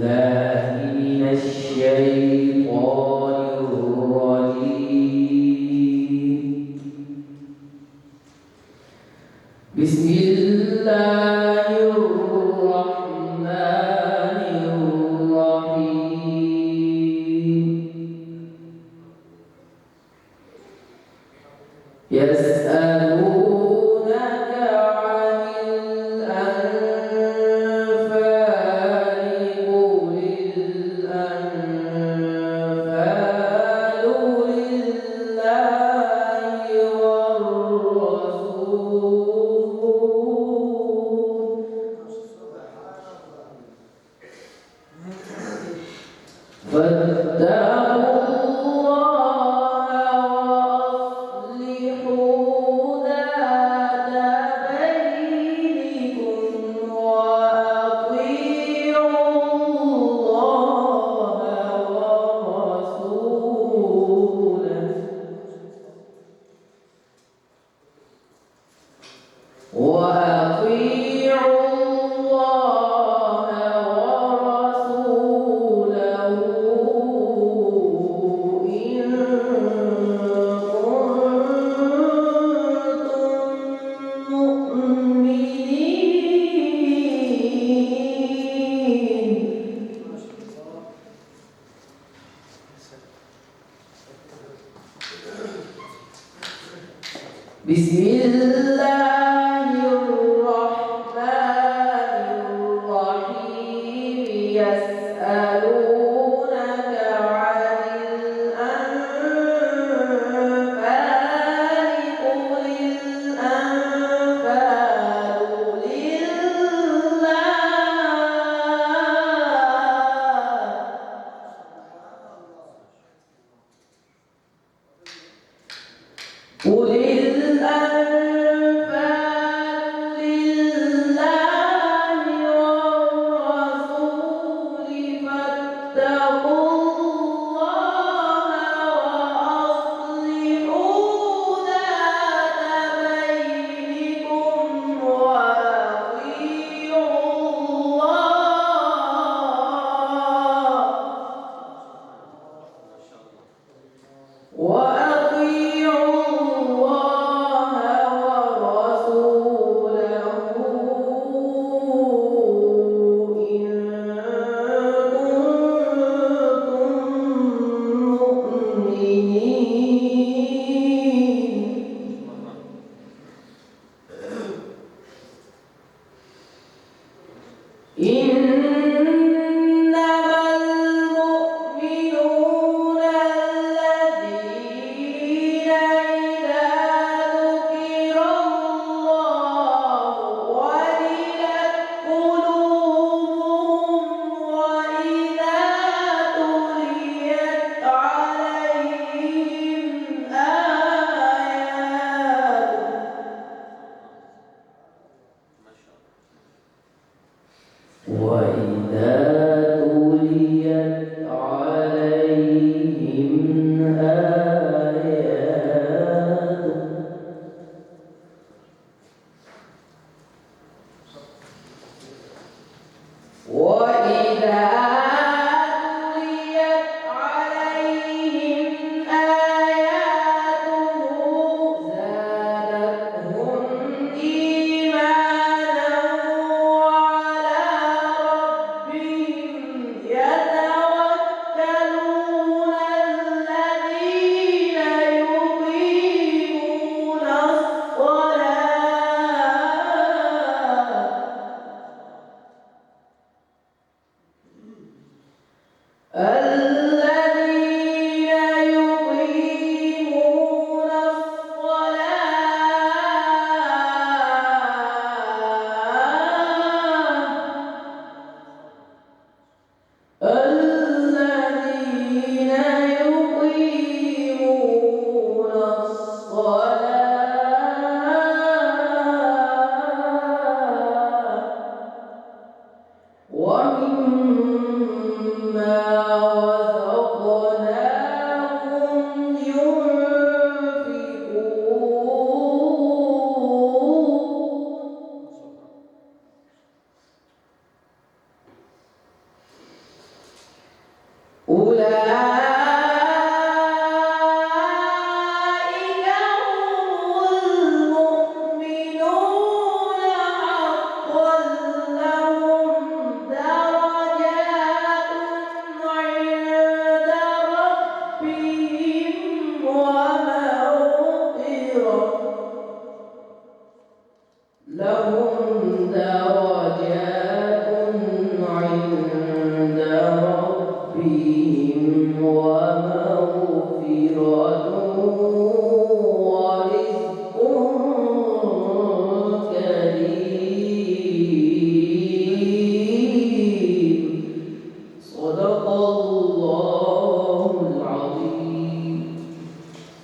بالله من الشيطان الرجيم. بسم الله الرحمن الرحيم. يسألونك عن الأنفال قل الأنفال لله والرسول فاتقوا وأطيعوا الله ورسوله إن كنتم مؤمنين. بسم الله الرحمن الرحيم. يسألونك عن الأنفال قل الأنفال لله قل الأنفال لله والرسول فاتقوا الله وأصلحوا ذات بينكم وأطيعوا الله ورسوله إن كنتم مؤمنين. إنما المؤمنون الذين إذا ذكر الله وجلت قلوبهم وإذا تليت عليهم آياته وإذا تليت عليهم آياته وإذا تليت عليهم آياته زادتهم إيمانا وعلى ربهم يتوكلون. الذين يقيمون الصلاة ومما رزقناهم أولئك هم المؤمنون حقا لهم درجات عند ربهم ومغفرة لهم درجات عند ربهم